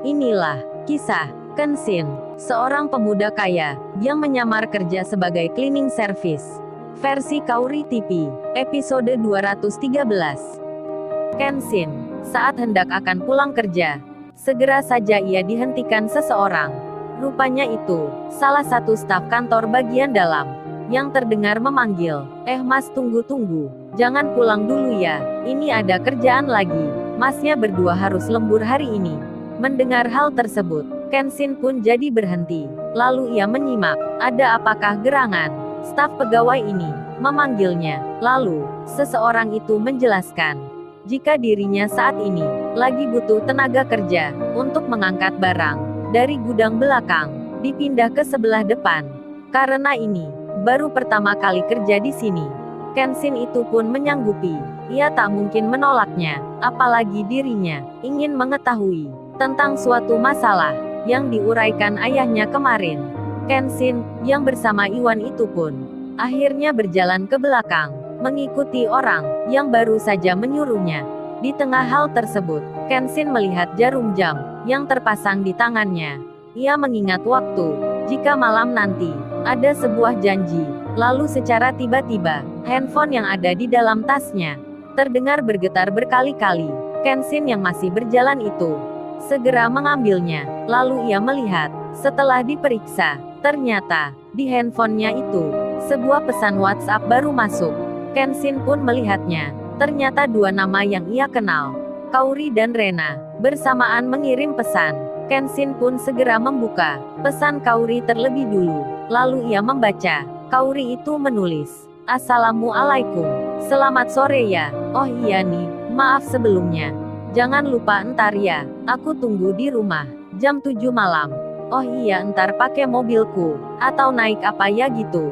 Inilah kisah Kenshin, seorang pemuda kaya yang menyamar kerja sebagai cleaning service. Versi Kauri TV, episode 213. Kenshin, saat hendak akan pulang kerja, segera saja ia dihentikan seseorang. Rupanya itu salah satu staf kantor bagian dalam yang terdengar memanggil, Mas, tunggu, jangan pulang dulu ya, ini ada kerjaan lagi, masnya berdua harus lembur hari ini." Mendengar hal tersebut, Kenshin pun jadi berhenti. Lalu ia menyimak, ada apakah gerangan. Staf pegawai ini memanggilnya. Lalu, seseorang itu menjelaskan, jika dirinya saat ini lagi butuh tenaga kerja untuk mengangkat barang dari gudang belakang, dipindah ke sebelah depan. Karena ini baru pertama kali kerja di sini. Kenshin itu pun menyanggupi. Ia tak mungkin menolaknya, apalagi dirinya ingin mengetahui tentang suatu masalah yang diuraikan ayahnya kemarin. Kenshin, yang bersama Iwan itu pun akhirnya berjalan ke belakang, mengikuti orang yang baru saja menyuruhnya. Di tengah hal tersebut, Kenshin melihat jarum jam yang terpasang di tangannya. Ia mengingat waktu, jika malam nanti ada sebuah janji. Lalu secara tiba-tiba, handphone yang ada di dalam tasnya terdengar bergetar berkali-kali. Kenshin yang masih berjalan itu segera mengambilnya. Lalu ia melihat, setelah diperiksa, ternyata di handphonenya itu sebuah pesan WhatsApp baru masuk. Kenshin pun melihatnya. Ternyata dua nama yang ia kenal, Kauri dan Rena, bersamaan mengirim pesan. Kenshin pun segera membuka pesan Kauri terlebih dulu. Lalu ia membaca. Kauri itu menulis, "Assalamualaikum. Selamat sore ya. Oh iya nih, maaf sebelumnya. Jangan lupa entar ya, aku tunggu di rumah, jam 7 malam. Oh iya, entar pakai mobilku, atau naik apa ya gitu.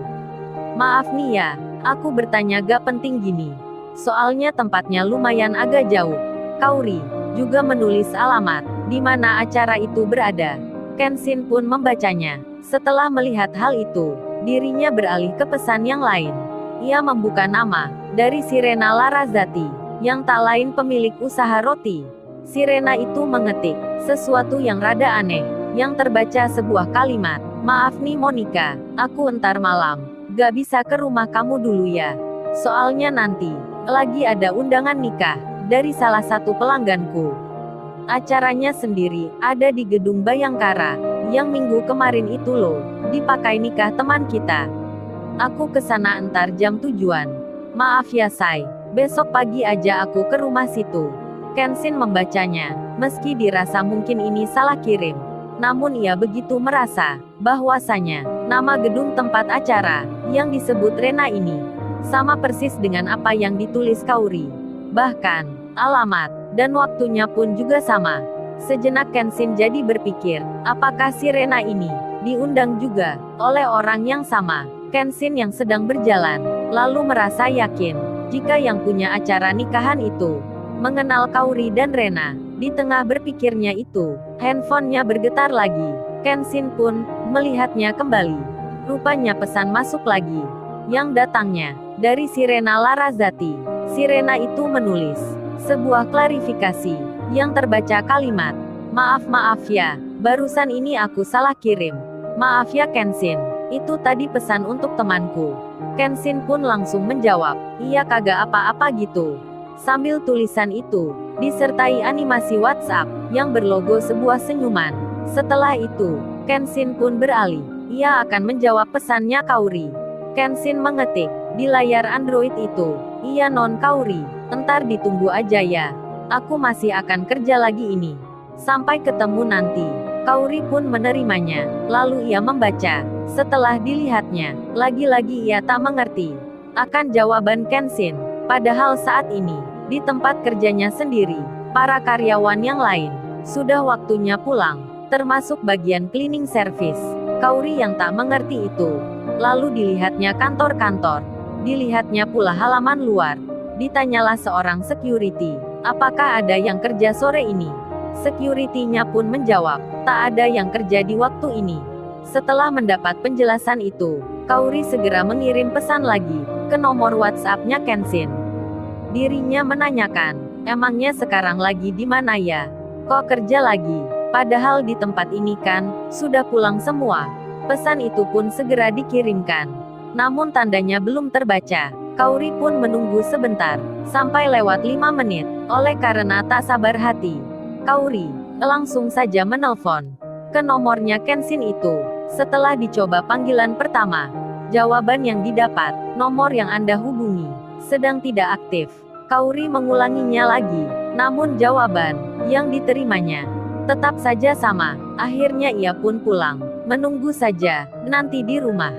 Maaf nih ya, aku bertanya gak penting gini. Soalnya tempatnya lumayan agak jauh." Kauri juga menulis alamat di mana acara itu berada. Kenshin pun membacanya. Setelah melihat hal itu, dirinya beralih ke pesan yang lain. Ia membuka nama dari Sirena Larazati, yang tak lain pemilik usaha roti. Sirena itu mengetik sesuatu yang rada aneh, yang terbaca sebuah kalimat, "Maaf nih Monica, aku entar malam gak bisa ke rumah kamu dulu ya. Soalnya nanti lagi ada undangan nikah dari salah satu pelangganku. Acaranya sendiri ada di gedung Bayangkara, yang minggu kemarin itu loh, dipakai nikah teman kita. Aku kesana entar jam tujuan. Maaf ya say, besok pagi aja aku ke rumah situ." Kenshin membacanya, meski dirasa mungkin ini salah kirim. Namun ia begitu merasa bahwasanya nama gedung tempat acara yang disebut Rena ini sama persis dengan apa yang ditulis Kauri. Bahkan alamat dan waktunya pun juga sama. Sejenak Kenshin jadi berpikir, apakah si Rena ini diundang juga oleh orang yang sama? Kenshin yang sedang berjalan, lalu merasa yakin jika yang punya acara nikahan itu mengenal Kauri dan Rena. Di tengah berpikirnya itu, handphonenya bergetar lagi. Kenshin pun melihatnya kembali. Rupanya pesan masuk lagi, yang datangnya dari Sirena Larazati. Sirena itu menulis sebuah klarifikasi yang terbaca kalimat, "Maaf ya, barusan ini aku salah kirim. Maaf ya Kenshin, itu tadi pesan untuk temanku." Kenshin pun langsung menjawab, "Iya kagak apa-apa gitu." Sambil tulisan itu disertai animasi WhatsApp yang berlogo sebuah senyuman. Setelah itu, Kenshin pun beralih. Ia akan menjawab pesannya Kauri. Kenshin mengetik di layar Android itu, "Iya non Kauri, entar ditunggu aja ya. Aku masih akan kerja lagi ini. Sampai ketemu nanti." Kauri pun menerimanya. Lalu ia membaca. Setelah dilihatnya, lagi-lagi ia tak mengerti akan jawaban Kenshin. Padahal saat ini, di tempat kerjanya sendiri, para karyawan yang lain sudah waktunya pulang, termasuk bagian cleaning service. Kauri yang tak mengerti itu. Lalu dilihatnya kantor-kantor, dilihatnya pula halaman luar. Ditanyalah seorang security, apakah ada yang kerja sore ini? Security-nya pun menjawab, tak ada yang kerja di waktu ini. Setelah mendapat penjelasan itu, Kauri segera mengirim pesan lagi ke nomor WhatsApp-nya Kenshin. Dirinya menanyakan, emangnya sekarang lagi di mana ya? Kok kerja lagi? Padahal di tempat ini kan, sudah pulang semua. Pesan itu pun segera dikirimkan. Namun tandanya belum terbaca. Kauri pun menunggu sebentar, sampai lewat 5 menit. Oleh karena tak sabar hati, Kauri langsung saja menelpon ke nomornya Kenshin itu. Setelah dicoba panggilan pertama, jawaban yang didapat, nomor yang Anda hubungi sedang tidak aktif. Kauri mengulanginya lagi, namun jawaban yang diterimanya tetap saja sama. Akhirnya ia pun pulang. Menunggu saja, nanti di rumah.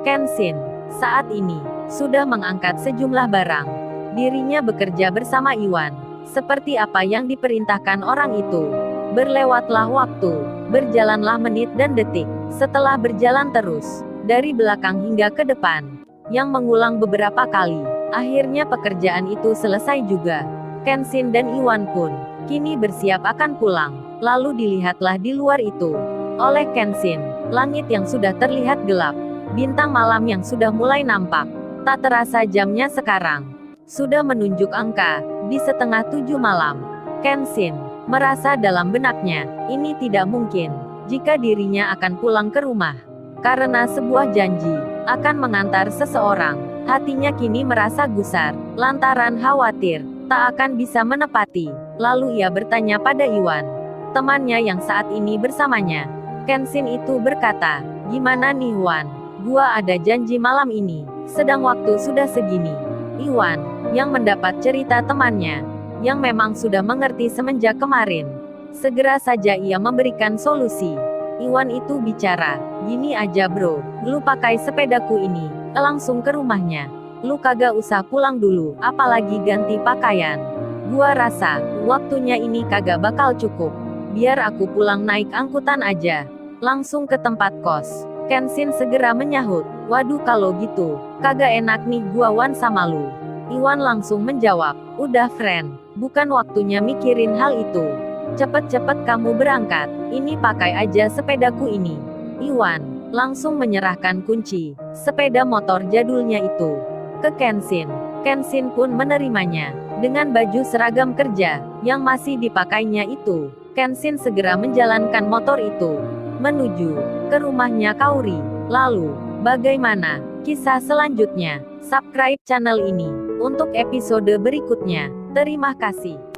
Kenshin saat ini sudah mengangkat sejumlah barang. Dirinya bekerja bersama Iwan, seperti apa yang diperintahkan orang itu. Berlewatlah waktu, berjalanlah menit dan detik. Setelah berjalan terus, dari belakang hingga ke depan, yang mengulang beberapa kali, akhirnya pekerjaan itu selesai juga. Kenshin dan Iwan pun kini bersiap akan pulang. Lalu dilihatlah di luar itu oleh Kenshin, langit yang sudah terlihat gelap, bintang malam yang sudah mulai nampak. Tak terasa jamnya sekarang sudah menunjuk angka di setengah 7 malam. Kenshin merasa dalam benaknya, ini tidak mungkin jika dirinya akan pulang ke rumah. Karena sebuah janji akan mengantar seseorang, hatinya kini merasa gusar, lantaran khawatir tak akan bisa menepati. Lalu ia bertanya pada Iwan, temannya yang saat ini bersamanya. Kenshin itu berkata, "Gimana nih Wan? Gua ada janji malam ini, sedang waktu sudah segini." Iwan, yang mendapat cerita temannya, yang memang sudah mengerti semenjak kemarin, segera saja ia memberikan solusi. Iwan itu bicara, "Gini aja bro, lu pakai sepedaku ini, langsung ke rumahnya. Lu kagak usah pulang dulu, apalagi ganti pakaian. Gua rasa, waktunya ini kagak bakal cukup. Biar aku pulang naik angkutan aja, langsung ke tempat kos." Kenshin segera menyahut, "Waduh kalau gitu, kagak enak nih gua Wan sama lu." Iwan langsung menjawab, "Udah friend, bukan waktunya mikirin hal itu. Cepet-cepet kamu berangkat, ini pakai aja sepedaku ini." Iwan langsung menyerahkan kunci sepeda motor jadulnya itu ke Kenshin. Kenshin pun menerimanya dengan baju seragam kerja yang masih dipakainya itu. Kenshin segera menjalankan motor itu menuju ke rumahnya Kauri. Lalu, bagaimana kisah selanjutnya? Subscribe channel ini untuk episode berikutnya. Terima kasih.